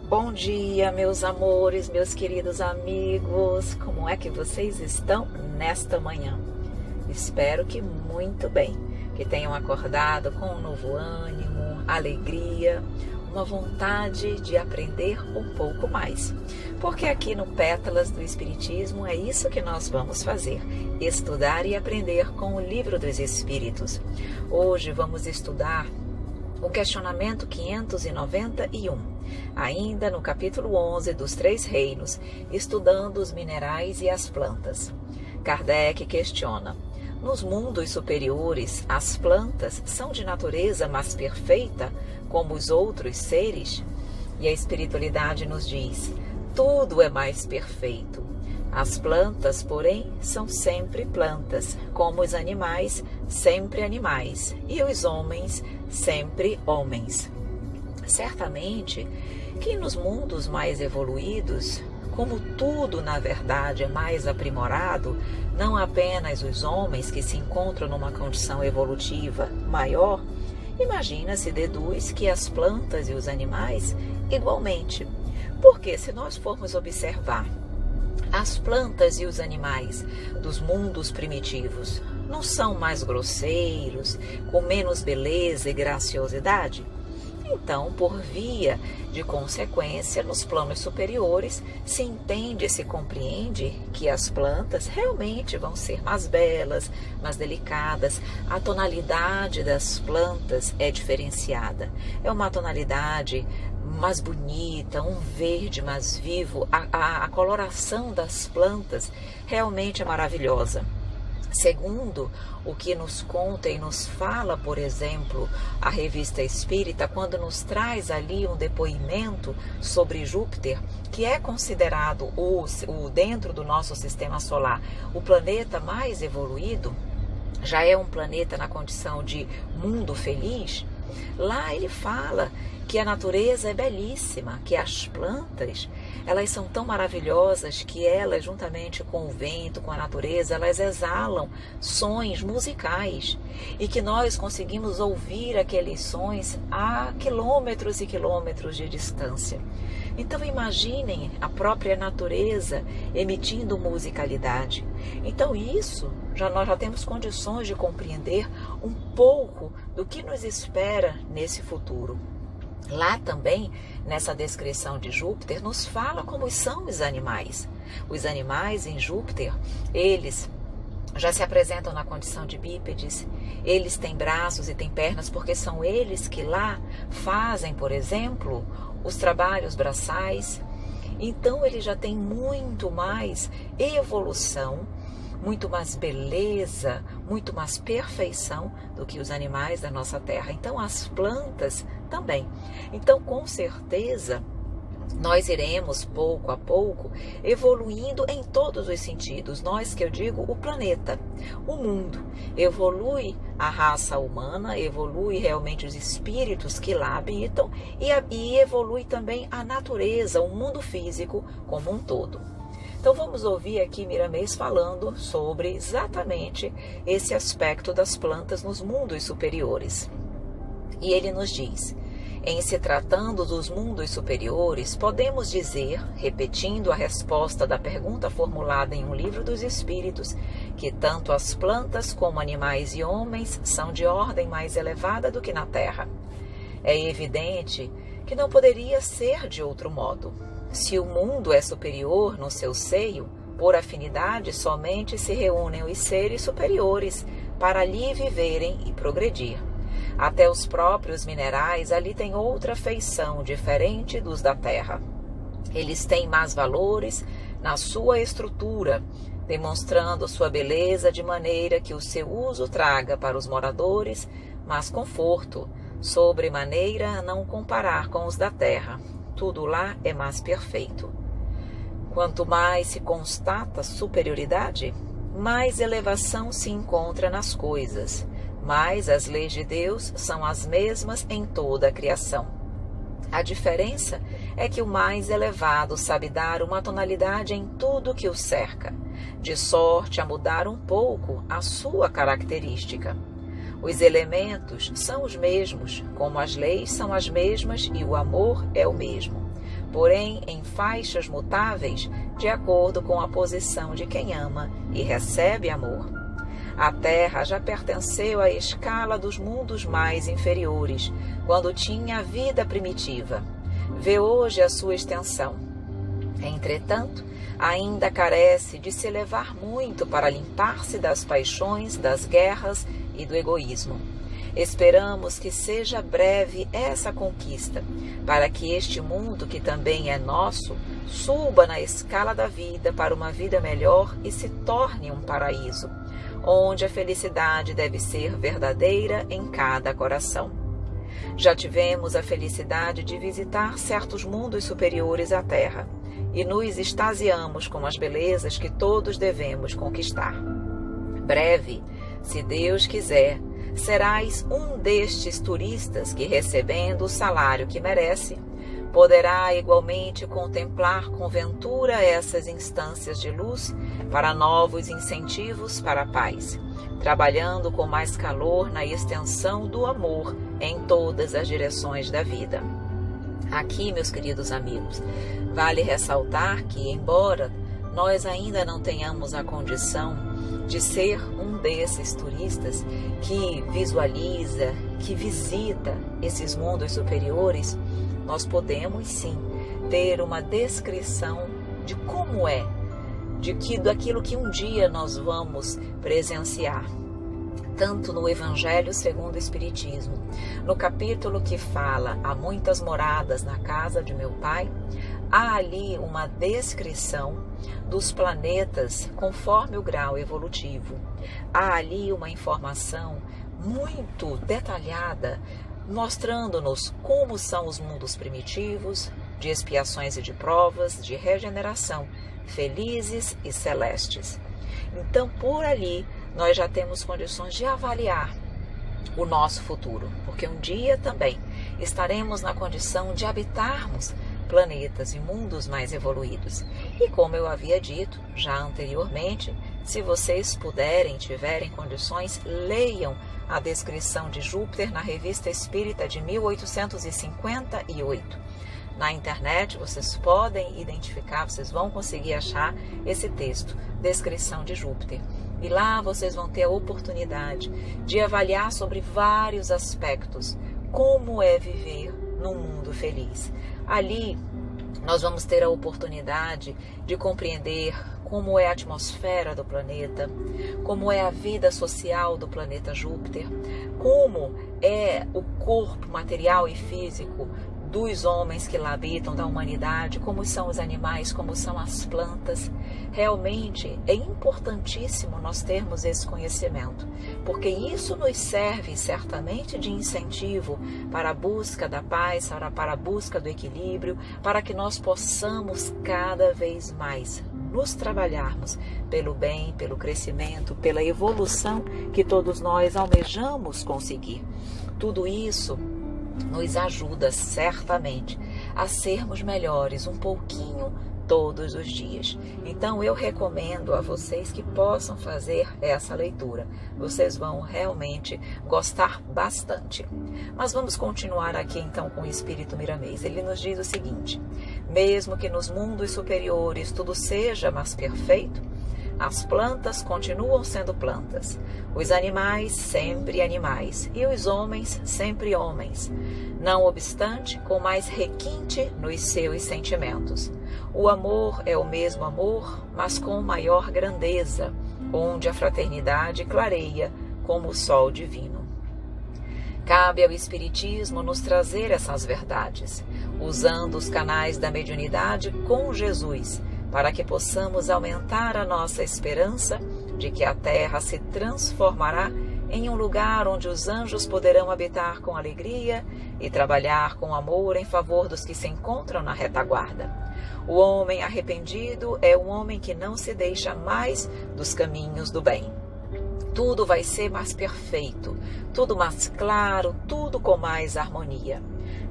Bom dia, meus amores, meus queridos amigos. Como é que vocês estão nesta manhã? Espero que muito bem, que tenham acordado com um novo ânimo, alegria, uma vontade de aprender um pouco mais. Porque aqui no Pétalas do Espiritismo é isso que nós vamos fazer, estudar e aprender com o Livro dos Espíritos. Hoje vamos estudar o questionamento 591, ainda no capítulo 11 dos Três Reinos, estudando os minerais e as plantas. Kardec questiona: nos mundos superiores, as plantas são de natureza mais perfeita, como os outros seres? E a espiritualidade nos diz: tudo é mais perfeito. As plantas, porém, são sempre plantas, como os animais, sempre animais, e os homens, sempre homens. Certamente que nos mundos mais evoluídos, como tudo na verdade é mais aprimorado, não apenas os homens que se encontram numa condição evolutiva maior, imagina-se, deduz que as plantas e os animais igualmente. Porque se nós formos observar as plantas e os animais dos mundos primitivos, não são mais grosseiros, com menos beleza e graciosidade? Então, por via de consequência, nos planos superiores, se entende e se compreende que as plantas realmente vão ser mais belas, mais delicadas. A tonalidade das plantas é diferenciada. É uma tonalidade mais bonita, um verde mais vivo. A coloração das plantas realmente é maravilhosa. Segundo o que nos conta e nos fala, por exemplo, a Revista Espírita, quando nos traz ali um depoimento sobre Júpiter, que é considerado dentro do nosso sistema solar o planeta mais evoluído, já é um planeta na condição de mundo feliz. Lá ele fala que a natureza é belíssima, que as plantas, elas são tão maravilhosas que elas, juntamente com o vento, com a natureza, elas exalam sons musicais e que nós conseguimos ouvir aqueles sons a quilômetros e quilômetros de distância. Então imaginem a natureza emitindo musicalidade. Então isso, nós já temos condições de compreender um pouco do que nos espera nesse futuro. Lá também, nessa descrição de Júpiter, nos fala como são os animais. Os animais em Júpiter, eles já se apresentam na condição de bípedes, eles têm braços e têm pernas, porque são eles que lá fazem, por exemplo, os trabalhos braçais. Então, ele já tem muito mais evolução, muito mais beleza, muito mais perfeição do que os animais da nossa terra. Então, as plantas também. Então, com certeza, nós iremos, pouco a pouco, evoluindo em todos os sentidos. Nós, que eu digo, o planeta, o mundo. Evolui a raça humana, evolui realmente os espíritos que lá habitam e evolui também a natureza, o mundo físico como um todo. Então vamos ouvir aqui Miramês falando sobre exatamente esse aspecto das plantas nos mundos superiores. E ele nos diz: em se tratando dos mundos superiores, podemos dizer, repetindo a resposta da pergunta formulada em um livro dos Espíritos, que tanto as plantas como animais e homens são de ordem mais elevada do que na Terra. É evidente que não poderia ser de outro modo. Se o mundo é superior no seu seio, por afinidade somente se reúnem os seres superiores para ali viverem e progredir. Até os próprios minerais ali têm outra feição diferente dos da terra. Eles têm mais valores na sua estrutura, demonstrando sua beleza de maneira que o seu uso traga para os moradores mais conforto, sobremaneira a não comparar com os da terra. Tudo lá é mais perfeito. Quanto mais se constata superioridade, mais elevação se encontra nas coisas, mas as leis de Deus são as mesmas em toda a criação. A diferença é que o mais elevado sabe dar uma tonalidade em tudo que o cerca, de sorte a mudar um pouco a sua característica. Os elementos são os mesmos, como as leis são as mesmas e o amor é o mesmo. porém em faixas mutáveis, de acordo com a posição de quem ama e recebe amor. A Terra já pertenceu à escala dos mundos mais inferiores, quando tinha a vida primitiva. Vê hoje a sua extensão. Entretanto, ainda carece de se elevar muito para limpar-se das paixões, das guerras e do egoísmo. Esperamos que seja breve essa conquista, para que este mundo, que também é nosso, suba na escala da vida para uma vida melhor e se torne um paraíso, onde a felicidade deve ser verdadeira em cada coração. Já tivemos a felicidade de visitar certos mundos superiores à Terra e nos extasiamos com as belezas que todos devemos conquistar. Breve, se Deus quiser, serás um destes turistas que, recebendo o salário que merece, poderá igualmente contemplar com ventura essas instâncias de luz para novos incentivos para a paz, trabalhando com mais calor na extensão do amor em todas as direções da vida. Aqui, meus queridos amigos, vale ressaltar que, embora nós ainda não tenhamos a condição de ser um desses turistas que visualiza, que visita esses mundos superiores, nós podemos sim ter uma descrição de como é, daquilo que um dia nós vamos presenciar. Tanto no Evangelho segundo o Espiritismo, no capítulo que fala "Há muitas moradas na casa de meu Pai", há ali uma descrição dos planetas conforme o grau evolutivo. Há ali uma informação muito detalhada, mostrando-nos como são os mundos primitivos, de expiações e de provas, de regeneração, felizes e celestes. Então, por ali, nós já temos condições de avaliar o nosso futuro, porque um dia também estaremos na condição de habitarmos planetas e mundos mais evoluídos. E como eu havia dito já anteriormente, se vocês puderem, tiverem condições, leiam a descrição de Júpiter na Revista Espírita de 1858. Na internet vocês podem identificar, vocês vão conseguir achar esse texto, Descrição de Júpiter. E lá vocês vão ter a oportunidade de avaliar sobre vários aspectos como é viver num mundo feliz. Ali nós vamos ter a oportunidade de compreender como é a atmosfera do planeta, como é a vida social do planeta Júpiter, como é o corpo material e físico dos homens que lá habitam, da humanidade, como são os animais, como são as plantas. Realmente é importantíssimo nós termos esse conhecimento, porque isso nos serve certamente de incentivo para a busca da paz, para a busca do equilíbrio, para que nós possamos cada vez mais nos trabalharmos pelo bem, pelo crescimento, pela evolução que todos nós almejamos conseguir. Tudo isso nos ajuda certamente a sermos melhores um pouquinho todos os dias. Então eu recomendo a vocês que possam fazer essa leitura. Vocês vão realmente gostar bastante. Mas vamos continuar aqui então com o Espírito Miramês. Ele nos diz o seguinte: mesmo que nos mundos superiores tudo seja mais perfeito, as plantas continuam sendo plantas, os animais sempre animais e os homens sempre homens, não obstante com mais requinte nos seus sentimentos. O amor é o mesmo amor, mas com maior grandeza, onde a fraternidade clareia como o sol divino. Cabe ao Espiritismo nos trazer essas verdades, usando os canais da mediunidade com Jesus, para que possamos aumentar a nossa esperança de que a Terra se transformará em um lugar onde os anjos poderão habitar com alegria e trabalhar com amor em favor dos que se encontram na retaguarda. O homem arrependido é um homem que não se deixa mais dos caminhos do bem. Tudo vai ser mais perfeito, tudo mais claro, tudo com mais harmonia.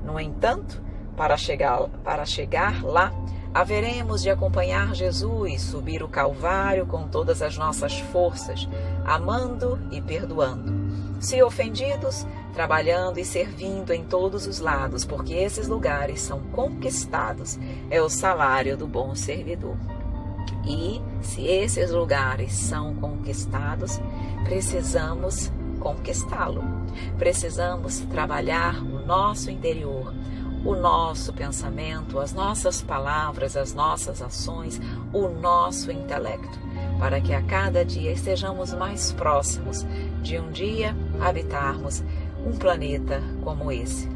No entanto, para chegar lá, haveremos de acompanhar Jesus, subir o Calvário com todas as nossas forças, amando e perdoando. Se ofendidos, trabalhando e servindo em todos os lados, porque esses lugares são conquistados, é o salário do bom servidor. E se esses lugares são conquistados, precisamos conquistá-lo. Precisamos trabalhar o nosso interior, o nosso pensamento, as nossas palavras, as nossas ações, o nosso intelecto, para que a cada dia estejamos mais próximos de um dia habitarmos um planeta como esse.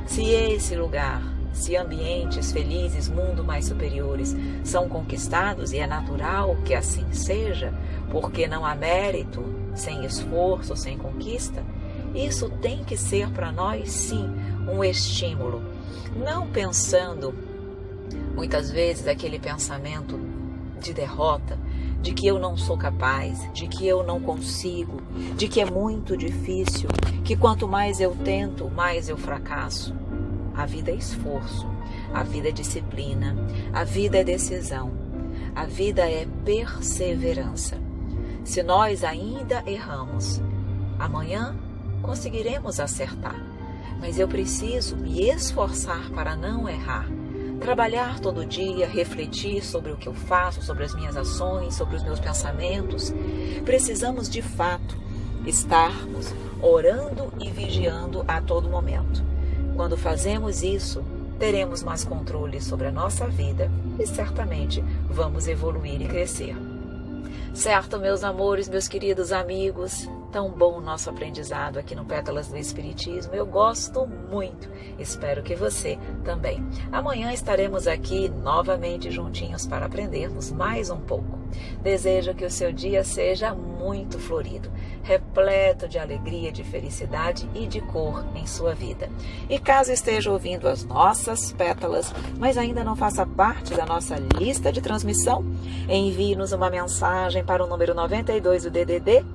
Se esse lugar, se ambientes felizes, mundo mais superiores, são conquistados, e é natural que assim seja, porque não há mérito sem esforço, sem conquista, isso tem que ser para nós, sim, um estímulo. Não pensando, muitas vezes, aquele pensamento de derrota, de que eu não sou capaz, de que eu não consigo, de que é muito difícil, que quanto mais eu tento, mais eu fracasso. A vida é esforço, a vida é disciplina, a vida é decisão, a vida é perseverança. Se nós ainda erramos, amanhã conseguiremos acertar, mas eu preciso me esforçar para não errar. Trabalhar todo dia, refletir sobre o que eu faço, sobre as minhas ações, sobre os meus pensamentos. Precisamos de fato estarmos orando e vigiando a todo momento. Quando fazemos isso, teremos mais controle sobre a nossa vida e certamente vamos evoluir e crescer. Certo, meus amores, meus queridos amigos? Tão bom o nosso aprendizado aqui no Pétalas do Espiritismo. Eu gosto muito. Espero que você também. Amanhã estaremos aqui novamente juntinhos para aprendermos mais um pouco. Desejo que o seu dia seja muito florido, repleto de alegria, de felicidade e de cor em sua vida. E caso esteja ouvindo as nossas pétalas, mas ainda não faça parte da nossa lista de transmissão, envie-nos uma mensagem para o número 92 do DDD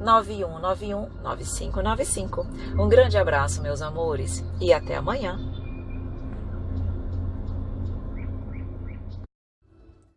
991919595. Um grande abraço, meus amores, e até amanhã.